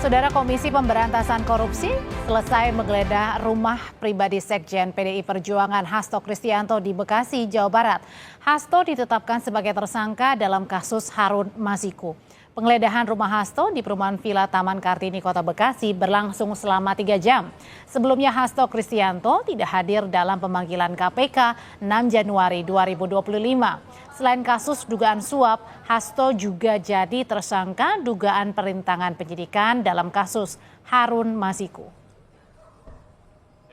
Saudara Komisi Pemberantasan Korupsi selesai menggeledah rumah pribadi Sekjen PDI Perjuangan Hasto Kristianto di Bekasi, Jawa Barat. Hasto ditetapkan sebagai tersangka dalam kasus Harun Masiku. Penggeledahan rumah Hasto di perumahan Villa Taman Kartini, Kota Bekasi berlangsung selama 3 jam. Sebelumnya Hasto Kristianto tidak hadir dalam pemanggilan KPK 6 Januari 2025. Selain kasus dugaan suap, Hasto juga jadi tersangka dugaan perintangan penyidikan dalam kasus Harun Masiku.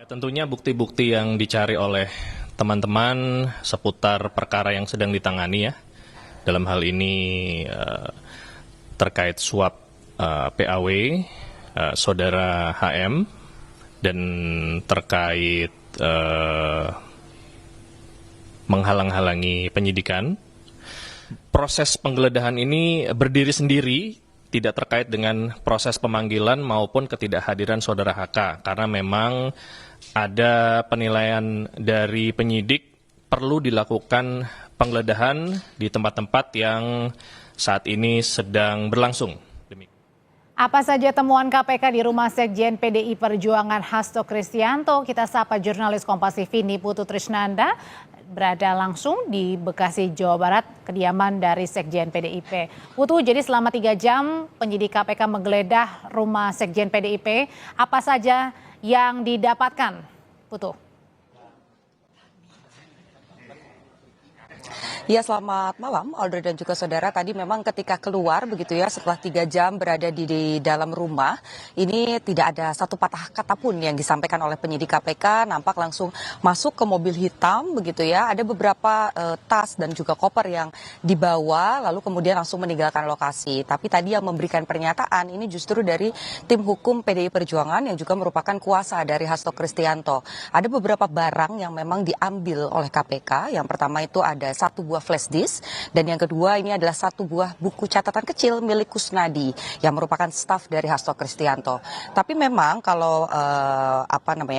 Ya, tentunya bukti-bukti yang dicari oleh teman-teman seputar perkara yang sedang ditangani ya. Dalam hal ini terkait suap PAW saudara HM dan terkait menghalang-halangi penyidikan. Proses penggeledahan ini berdiri sendiri, tidak terkait dengan proses pemanggilan maupun ketidakhadiran saudara HK, karena memang ada penilaian dari penyidik perlu dilakukan penggeledahan di tempat-tempat yang saat ini sedang berlangsung. Apa saja temuan KPK di rumah Sekjen PDI Perjuangan Hasto Kristianto? Kita sapa jurnalis Kompas TV Niputu Trisnanda, berada langsung di Bekasi, Jawa Barat, kediaman dari Sekjen PDIP. Putu, jadi selama 3 jam penyidik KPK menggeledah rumah Sekjen PDIP. Apa saja yang didapatkan, Putu? Ya, selamat malam Audrey dan juga saudara. Tadi memang ketika keluar begitu ya, setelah 3 jam berada di dalam rumah, ini tidak ada satu patah kata pun yang disampaikan oleh penyidik KPK. Nampak langsung masuk ke mobil hitam begitu ya. Ada beberapa tas dan juga koper yang dibawa, lalu kemudian langsung meninggalkan lokasi. Tapi tadi yang memberikan pernyataan ini justru dari tim hukum PDI Perjuangan yang juga merupakan kuasa dari Hasto Kristianto. Ada beberapa barang yang memang diambil oleh KPK. Yang pertama itu ada 1 buah flash disk, dan yang kedua ini adalah 1 buah buku catatan kecil milik Kusnadi yang merupakan staf dari Hasto Kristianto. Tapi memang kalau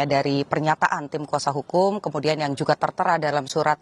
dari pernyataan tim kuasa hukum, kemudian yang juga tertera dalam surat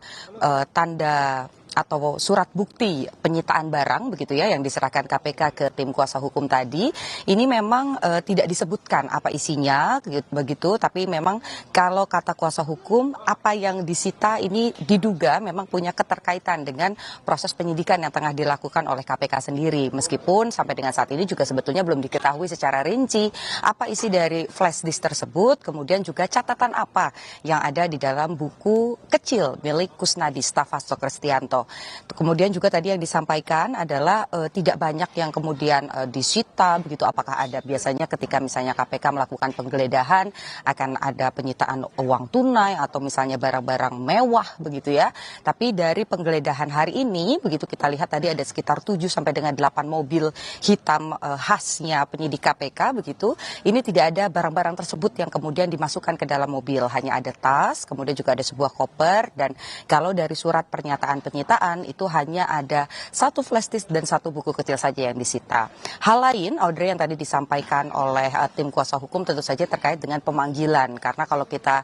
tanda atau surat bukti penyitaan barang begitu ya yang diserahkan KPK ke tim kuasa hukum tadi, ini memang tidak disebutkan apa isinya begitu, tapi memang kalau kata kuasa hukum apa yang disita ini diduga memang punya keterkaitan dengan proses penyidikan yang tengah dilakukan oleh KPK sendiri, meskipun sampai dengan saat ini juga sebetulnya belum diketahui secara rinci apa isi dari flash disk tersebut, kemudian juga catatan apa yang ada di dalam buku kecil milik Kusnadi staf Hasto Kristianto. Kemudian juga tadi yang disampaikan adalah tidak banyak yang kemudian disita begitu. Apakah ada biasanya ketika misalnya KPK melakukan penggeledahan akan ada penyitaan uang tunai atau misalnya barang-barang mewah begitu ya. Tapi dari penggeledahan hari ini begitu kita lihat tadi ada sekitar 7 sampai dengan 8 mobil hitam khasnya penyidik KPK begitu. Ini tidak ada barang-barang tersebut yang kemudian dimasukkan ke dalam mobil, hanya ada tas, kemudian juga ada sebuah koper, dan kalau dari surat pernyataan penyitaan itu hanya ada 1 flash disk dan 1 buku kecil saja yang disita. Hal lain, Audrey, yang tadi disampaikan oleh tim kuasa hukum tentu saja terkait dengan pemanggilan. Karena kalau kita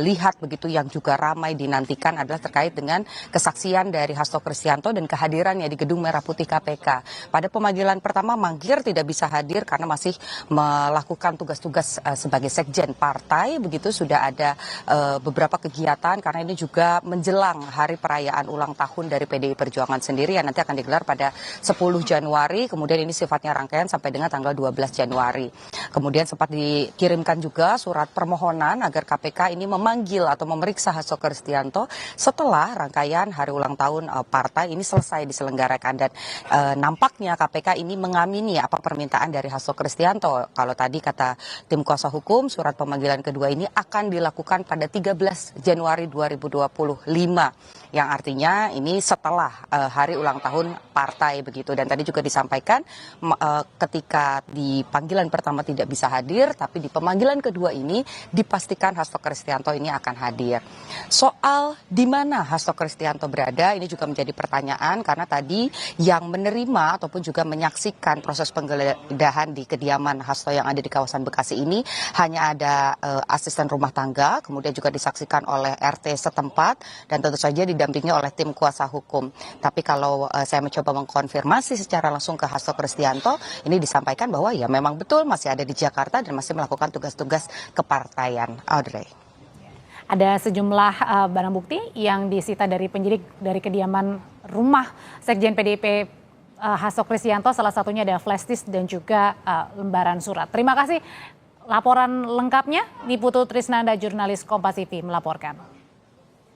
lihat begitu yang juga ramai dinantikan adalah terkait dengan kesaksian dari Hasto Kristianto dan kehadirannya di Gedung Merah Putih KPK. Pada pemanggilan pertama mangkir tidak bisa hadir karena masih melakukan tugas-tugas sebagai sekjen partai. Begitu sudah ada beberapa kegiatan karena ini juga menjelang hari perayaan ulang tahun dari PDI Perjuangan sendiri yang nanti akan digelar pada 10 Januari, kemudian ini sifatnya rangkaian sampai dengan tanggal 12 Januari. Kemudian sempat dikirimkan juga surat permohonan agar KPK ini memanggil atau memeriksa Hasto Kristianto setelah rangkaian hari ulang tahun partai ini selesai diselenggarakan, dan nampaknya KPK ini mengamini apa permintaan dari Hasto Kristianto. Kalau tadi kata tim kuasa hukum, surat pemanggilan kedua ini akan dilakukan pada 13 Januari 2025, yang artinya ini setelah hari ulang tahun partai begitu. Dan tadi juga disampaikan ketika di panggilan pertama tidak bisa hadir, tapi di pemanggilan kedua ini dipastikan Hasto Kristianto ini akan hadir. Soal di mana Hasto Kristianto berada ini juga menjadi pertanyaan, karena tadi yang menerima ataupun juga menyaksikan proses penggeledahan di kediaman Hasto yang ada di kawasan Bekasi ini hanya ada asisten rumah tangga, kemudian juga disaksikan oleh RT setempat, dan tentu saja di didampingi oleh tim kuasa hukum. Tapi kalau saya mencoba mengkonfirmasi secara langsung ke Hasto Kristianto, ini disampaikan bahwa ya memang betul masih ada di Jakarta dan masih melakukan tugas-tugas kepartaian. Audrey. Ada sejumlah barang bukti yang disita dari penyidik dari kediaman rumah Sekjen PDIP Hasto Kristianto, salah satunya ada flash disk dan juga lembaran surat. Terima kasih laporan lengkapnya. Niputu Trisnanda, jurnalis Kompas TV melaporkan.